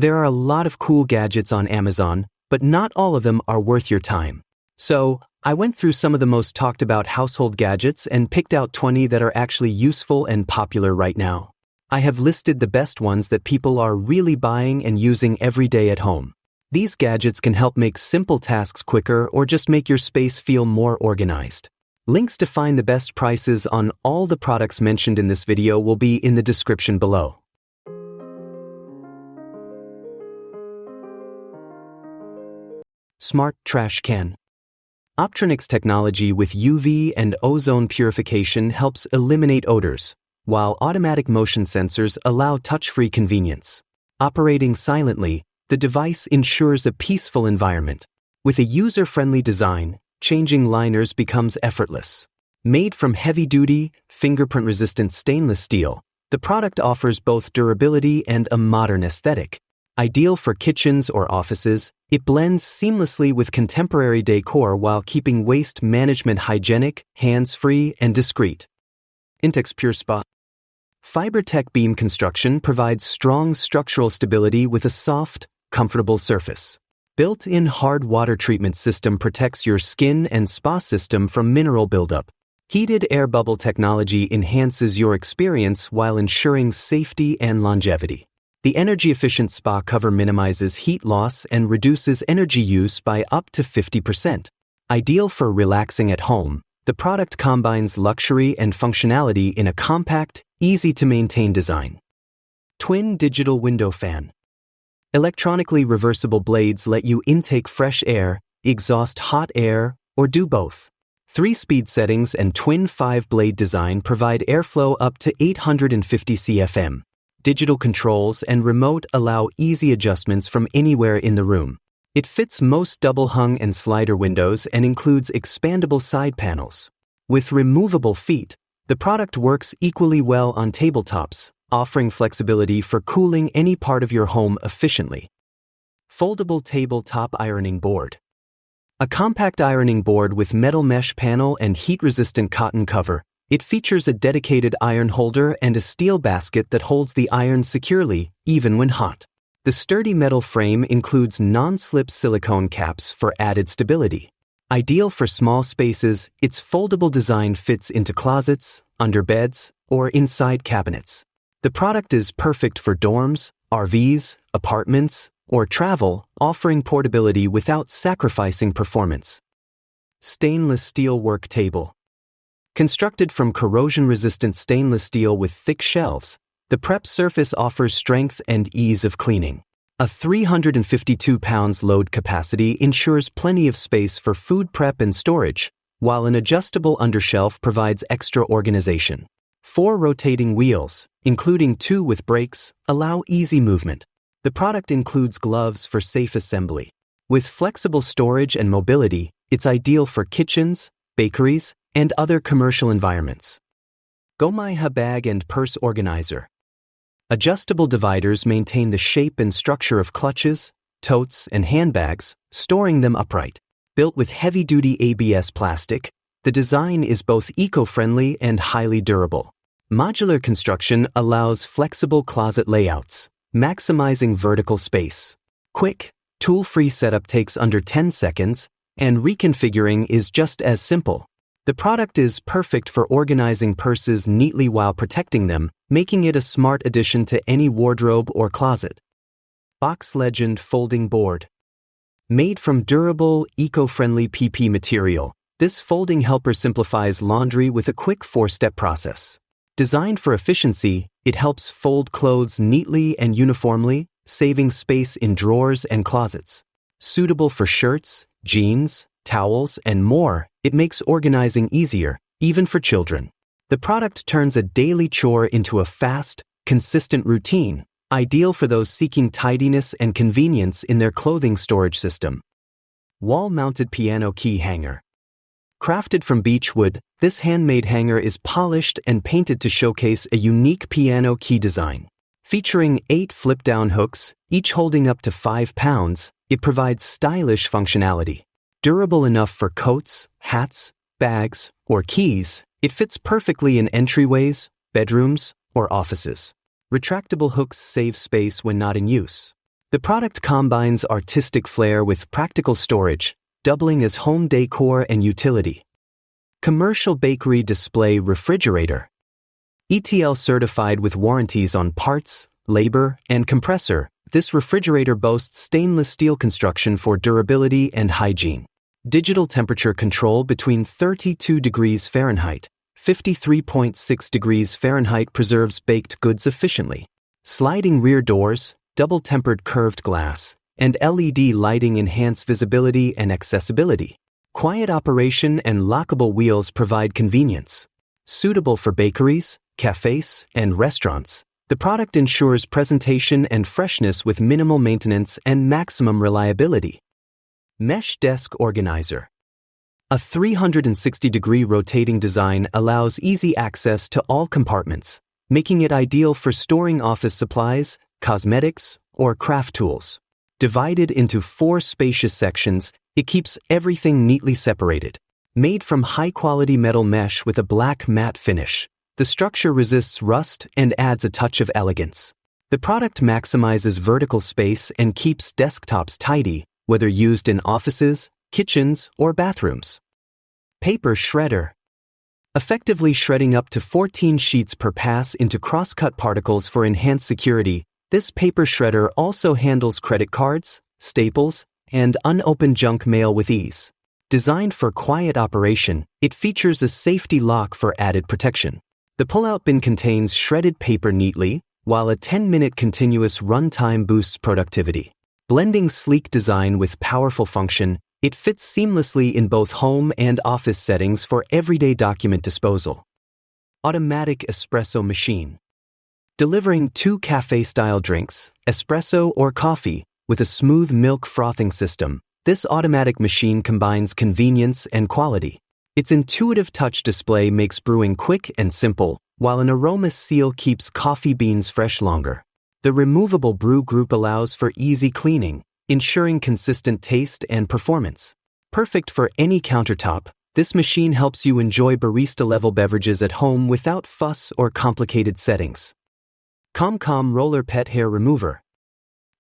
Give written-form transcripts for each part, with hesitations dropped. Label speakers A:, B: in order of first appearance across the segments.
A: There are a lot of cool gadgets on Amazon, but not all of them are worth your time. So, I went through some of the most talked about household gadgets and picked out 20 that are actually useful and popular right now. I have listed the best ones that people are really buying and using every day at home. These gadgets can help make simple tasks quicker or just make your space feel more organized. Links to find the best prices on all the products mentioned in this video will be in the description below. Smart Trash Can. Optronics technology with UV and ozone purification helps eliminate odors, while automatic motion sensors allow touch-free convenience. Operating silently, the device ensures a peaceful environment. With a user-friendly design, changing liners becomes effortless. Made from heavy-duty, fingerprint-resistant stainless steel, the product offers both durability and a modern aesthetic. Ideal for kitchens or offices, it blends seamlessly with contemporary decor while keeping waste management hygienic, hands-free, and discreet. Intex Pure Spa. FiberTech beam construction provides strong structural stability with a soft, comfortable surface. Built-in hard water treatment system protects your skin and spa system from mineral buildup. Heated air bubble technology enhances your experience while ensuring safety and longevity. The energy-efficient spa cover minimizes heat loss and reduces energy use by up to 50%. Ideal for relaxing at home, the product combines luxury and functionality in a compact, easy-to-maintain design. Twin Digital Window Fan. Electronically reversible blades let you intake fresh air, exhaust hot air, or do both. 3-speed settings and twin 5-blade design provide airflow up to 850 CFM. Digital controls and remote allow easy adjustments from anywhere in the room. It fits most double-hung and slider windows and includes expandable side panels. With removable feet, the product works equally well on tabletops, offering flexibility for cooling any part of your home efficiently. Foldable Tabletop Ironing Board. A compact ironing board with metal mesh panel and heat-resistant cotton cover, it features a dedicated iron holder and a steel basket that holds the iron securely, even when hot. The sturdy metal frame includes non-slip silicone caps for added stability. Ideal for small spaces, its foldable design fits into closets, under beds, or inside cabinets. The product is perfect for dorms, RVs, apartments, or travel, offering portability without sacrificing performance. Stainless steel work table. Constructed from corrosion-resistant stainless steel with thick shelves, the prep surface offers strength and ease of cleaning. A 352 pounds load capacity ensures plenty of space for food prep and storage, while an adjustable undershelf provides extra organization. 4 rotating wheels, including 2 with brakes, allow easy movement. The product includes gloves for safe assembly. With flexible storage and mobility, it's ideal for kitchens, bakeries, and other commercial environments. Gomaiha Bag and Purse Organizer. Adjustable dividers maintain the shape and structure of clutches, totes, and handbags, storing them upright. Built with heavy-duty ABS plastic, the design is both eco-friendly and highly durable. Modular construction allows flexible closet layouts, maximizing vertical space. Quick, tool-free setup takes under 10 seconds, and reconfiguring is just as simple. The product is perfect for organizing purses neatly while protecting them, making it a smart addition to any wardrobe or closet. Box Legend Folding Board. Made from durable, eco-friendly PP material, this folding helper simplifies laundry with a quick 4-step process. Designed for efficiency, it helps fold clothes neatly and uniformly, saving space in drawers and closets. Suitable for shirts, jeans, towels, and more, it makes organizing easier, even for children. The product turns a daily chore into a fast, consistent routine, ideal for those seeking tidiness and convenience in their clothing storage system. Wall-mounted piano key hanger. Crafted from beechwood, this handmade hanger is polished and painted to showcase a unique piano key design. Featuring 8 flip-down hooks, each holding up to 5 pounds, it provides stylish functionality. Durable enough for coats, hats, bags, or keys, it fits perfectly in entryways, bedrooms, or offices. Retractable hooks save space when not in use. The product combines artistic flair with practical storage, doubling as home decor and utility. Commercial bakery display refrigerator. ETL certified with warranties on parts, labor, and compressor, this refrigerator boasts stainless steel construction for durability and hygiene. Digital temperature control between 32 degrees Fahrenheit, 53.6 degrees Fahrenheit preserves baked goods efficiently. Sliding rear doors, double-tempered curved glass, and LED lighting enhance visibility and accessibility. Quiet operation and lockable wheels provide convenience. Suitable for bakeries, cafes, and restaurants, the product ensures presentation and freshness with minimal maintenance and maximum reliability. Mesh Desk Organizer. A 360-degree rotating design allows easy access to all compartments, making it ideal for storing office supplies, cosmetics, or craft tools. Divided into 4 spacious sections, it keeps everything neatly separated. Made from high-quality metal mesh with a black matte finish, the structure resists rust and adds a touch of elegance. The product maximizes vertical space and keeps desktops tidy, whether used in offices, kitchens, or bathrooms. Paper shredder. Effectively shredding up to 14 sheets per pass into cross-cut particles for enhanced security, this paper shredder also handles credit cards, staples, and unopened junk mail with ease. Designed for quiet operation, it features a safety lock for added protection. The pull-out bin contains shredded paper neatly, while a 10-minute continuous runtime boosts productivity. Blending sleek design with powerful function, it fits seamlessly in both home and office settings for everyday document disposal. Automatic espresso machine. Delivering 2 cafe-style drinks, espresso or coffee, with a smooth milk frothing system, this automatic machine combines convenience and quality. Its intuitive touch display makes brewing quick and simple, while an aroma seal keeps coffee beans fresh longer. The removable brew group allows for easy cleaning, ensuring consistent taste and performance. Perfect for any countertop, this machine helps you enjoy barista-level beverages at home without fuss or complicated settings. ComCom Roller Pet Hair Remover.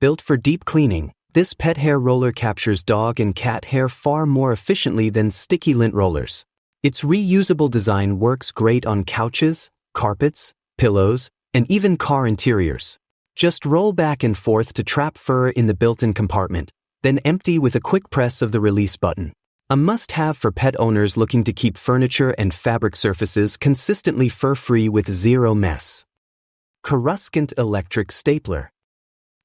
A: Built for deep cleaning, this pet hair roller captures dog and cat hair far more efficiently than sticky lint rollers. Its reusable design works great on couches, carpets, pillows, and even car interiors. Just roll back and forth to trap fur in the built-in compartment, then empty with a quick press of the release button. A must-have for pet owners looking to keep furniture and fabric surfaces consistently fur-free with zero mess. Coruscant Electric Stapler.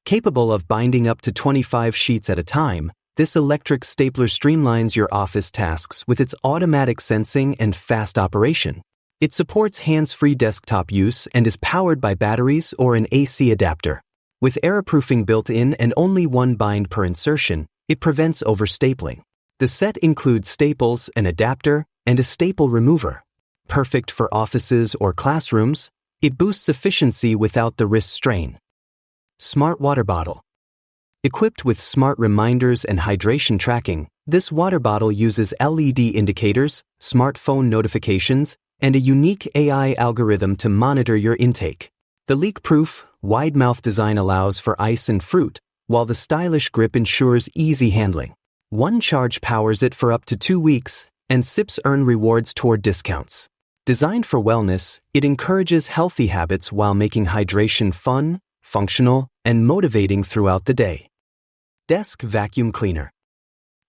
A: Capable of binding up to 25 sheets at a time, this electric stapler streamlines your office tasks with its automatic sensing and fast operation. It supports hands-free desktop use and is powered by batteries or an AC adapter. With error-proofing built in and only 1 bind per insertion, it prevents overstapling. The set includes staples, an adapter, and a staple remover. Perfect for offices or classrooms, it boosts efficiency without the wrist strain. Smart Water Bottle. Equipped with smart reminders and hydration tracking, this water bottle uses LED indicators, smartphone notifications, and a unique AI algorithm to monitor your intake. The leak-proof, wide-mouth design allows for ice and fruit, while the stylish grip ensures easy handling. One charge powers it for up to 2 weeks, and sips earn rewards toward discounts. Designed for wellness, it encourages healthy habits while making hydration fun, functional, and motivating throughout the day. Desk Vacuum Cleaner.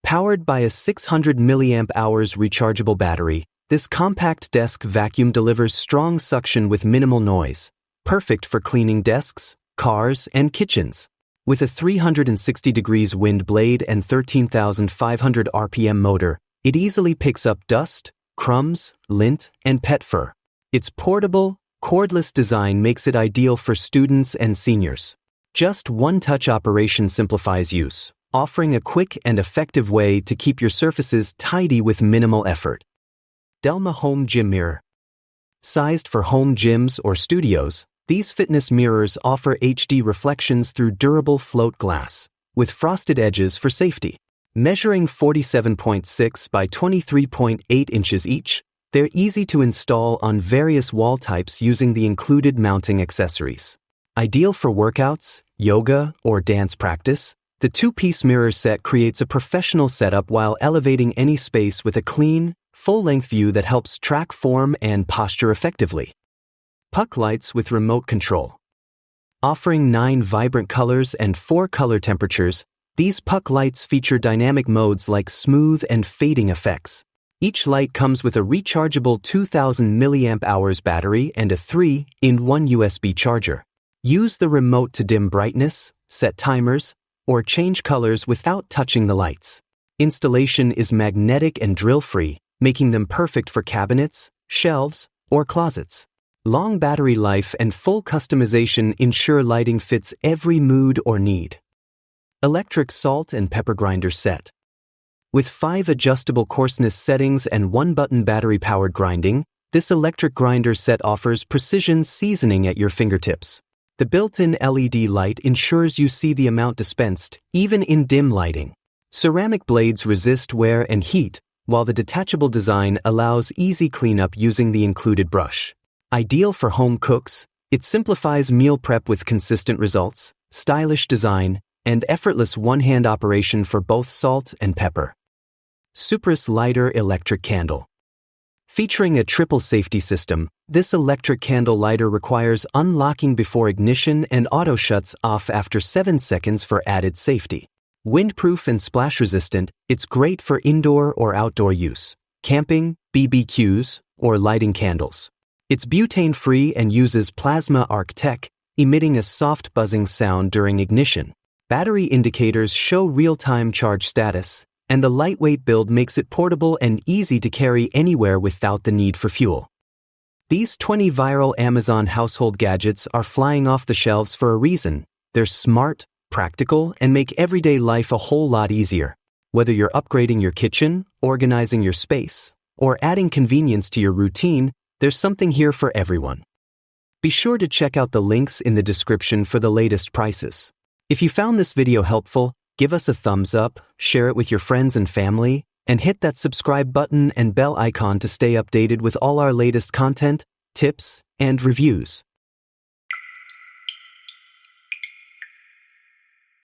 A: Powered by a 600 mAh rechargeable battery, this compact desk vacuum delivers strong suction with minimal noise, perfect for cleaning desks, cars, and kitchens. With a 360 degrees wind blade and 13,500 RPM motor, it easily picks up dust, crumbs, lint, and pet fur. Its portable, cordless design makes it ideal for students and seniors. Just one-touch operation simplifies use, offering a quick and effective way to keep your surfaces tidy with minimal effort. Delma Home Gym Mirror. Sized for home gyms or studios, these fitness mirrors offer HD reflections through durable float glass, with frosted edges for safety. Measuring 47.6 by 23.8 inches each, they're easy to install on various wall types using the included mounting accessories. Ideal for workouts, yoga, or dance practice, the two-piece mirror set creates a professional setup while elevating any space with a clean, full-length view that helps track form and posture effectively. Puck lights with remote control. Offering 9 vibrant colors and 4 color temperatures, these puck lights feature dynamic modes like smooth and fading effects. Each light comes with a rechargeable 2000 mAh battery and a 3-in-1 USB charger. Use the remote to dim brightness, set timers, or change colors without touching the lights. Installation is magnetic and drill-free, making them perfect for cabinets, shelves, or closets. Long battery life and full customization ensure lighting fits every mood or need. Electric salt and pepper grinder set. With 5 adjustable coarseness settings and 1-button battery-powered grinding, this electric grinder set offers precision seasoning at your fingertips. The built-in LED light ensures you see the amount dispensed, even in dim lighting. Ceramic blades resist wear and heat, while the detachable design allows easy cleanup using the included brush. Ideal for home cooks, it simplifies meal prep with consistent results, stylish design, and effortless one-hand operation for both salt and pepper. Supris Lighter Electric Candle. Featuring a triple safety system, this electric candle lighter requires unlocking before ignition and auto shuts off after 7 seconds for added safety. Windproof and splash-resistant, it's great for indoor or outdoor use, camping, BBQs, or lighting candles. It's butane-free and uses plasma arc tech, emitting a soft buzzing sound during ignition. Battery indicators show real-time charge status, and the lightweight build makes it portable and easy to carry anywhere without the need for fuel. These 20 viral Amazon household gadgets are flying off the shelves for a reason. They're smart, practical, and make everyday life a whole lot easier. Whether you're upgrading your kitchen, organizing your space, or adding convenience to your routine, there's something here for everyone. Be sure to check out the links in the description for the latest prices. If you found this video helpful, give us a thumbs up, share it with your friends and family, and hit that subscribe button and bell icon to stay updated with all our latest content, tips, and reviews.